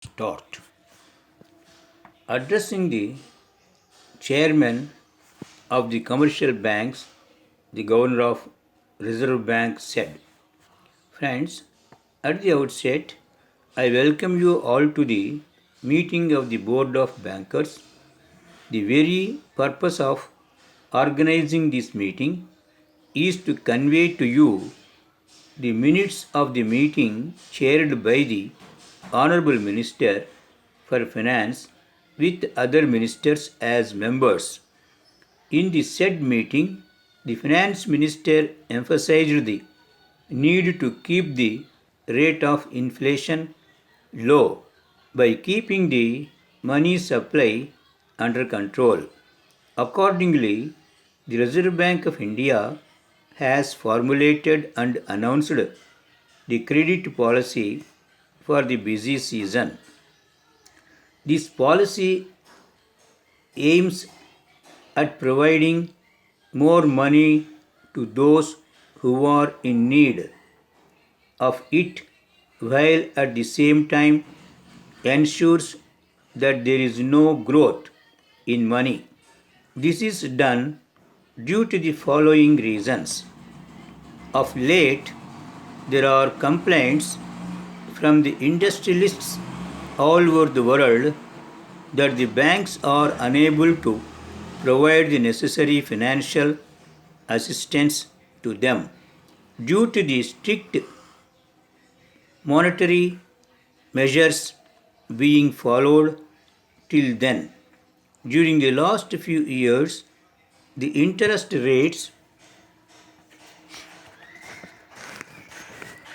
Start. Addressing the chairman of the commercial banks, the governor of Reserve Bank said, "Friends, at the outset, I welcome you all to the meeting of the Board of Bankers. The very purpose of organizing this meeting is to convey to you the minutes of the meeting chaired by the Honorable Minister for Finance with other ministers as members. In the said meeting, the Finance Minister emphasized the need to keep the rate of inflation low by keeping the money supply under control. Accordingly, the Reserve Bank of India has formulated and announced the credit policy for the busy season. This policy aims at providing more money to those who are in need of it, while at the same time ensures that there is no growth in money. This is done due to the following reasons. Of late, there are complaints from the industrialists all over the world that the banks are unable to provide the necessary financial assistance to them due to the strict monetary measures being followed till then. During the last few years, the interest rates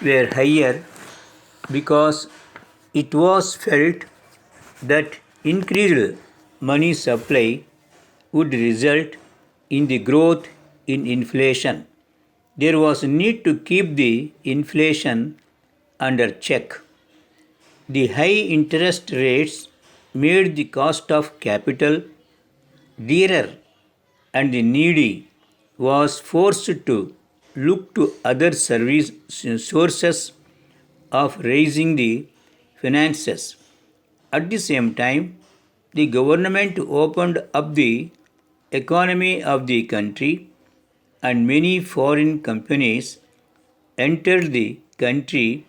were higher because it was felt that increased money supply would result in the growth in inflation. There was a need to keep the inflation under check. The high interest rates made the cost of capital dearer, and the needy was forced to look to other service sources of raising the finances. At the same time, the government opened up the economy of the country, and many foreign companies entered the country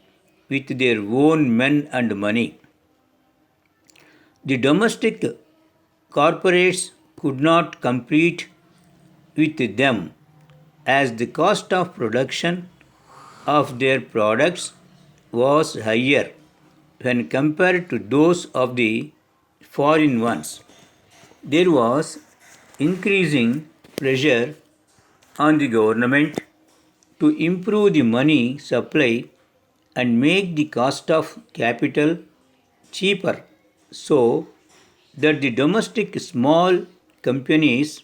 with their own men and money. The domestic corporates could not compete with them as the cost of production of their products was higher when compared to those of the foreign ones. There was increasing pressure on the government to improve the money supply and make the cost of capital cheaper so that the domestic small companies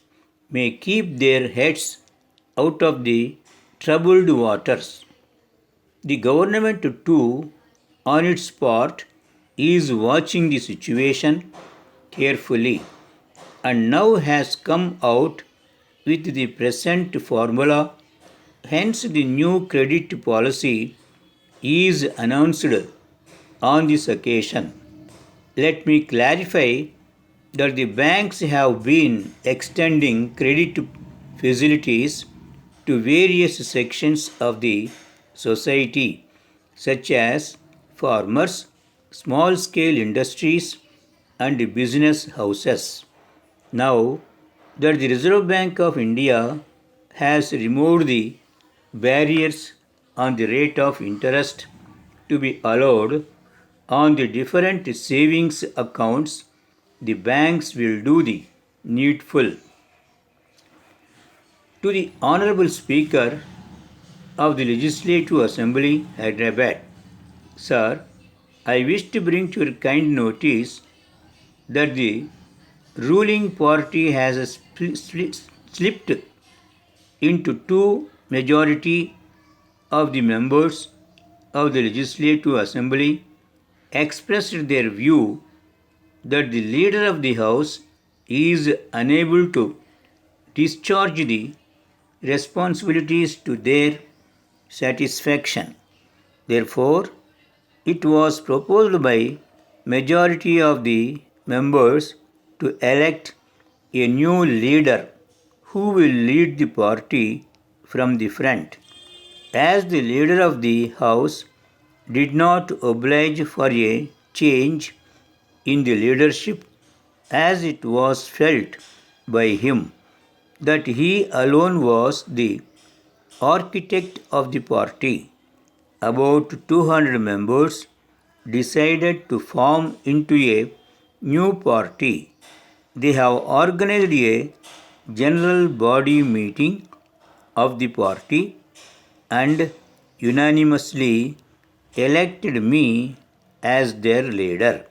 may keep their heads out of the troubled waters. The government, too, on its part, is watching the situation carefully and now has come out with the present formula. Hence, the new credit policy is announced on this occasion. Let me clarify that the banks have been extending credit facilities to various sections of the society, such as farmers, small scale industries, and business houses. Now that the Reserve Bank of India has removed the barriers on the rate of interest to be allowed on the different savings accounts, the banks will do the needful. To the Honorable Speaker of the Legislative Assembly, Hyderabad, Sir, I wish to bring to your kind notice that the ruling party has slipped into two majority of the members of the Legislative Assembly expressed their view that the leader of the House is unable to discharge the responsibilities to their satisfaction. Therefore, it was proposed by majority of the members to elect a new leader who will lead the party from the front. As the leader of the House did not oblige for a change in the leadership, as it was felt by him that he alone was the architect of the party. About 200 members decided to form into a new party. They have organized a general body meeting of the party and unanimously elected me as their leader.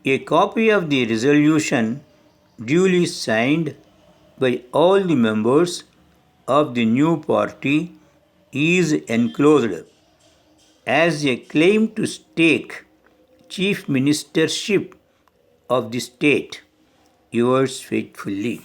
A copy of the resolution, duly signed by all the members of the new party, is enclosed as a claim to stake chief ministership of the state. Yours faithfully.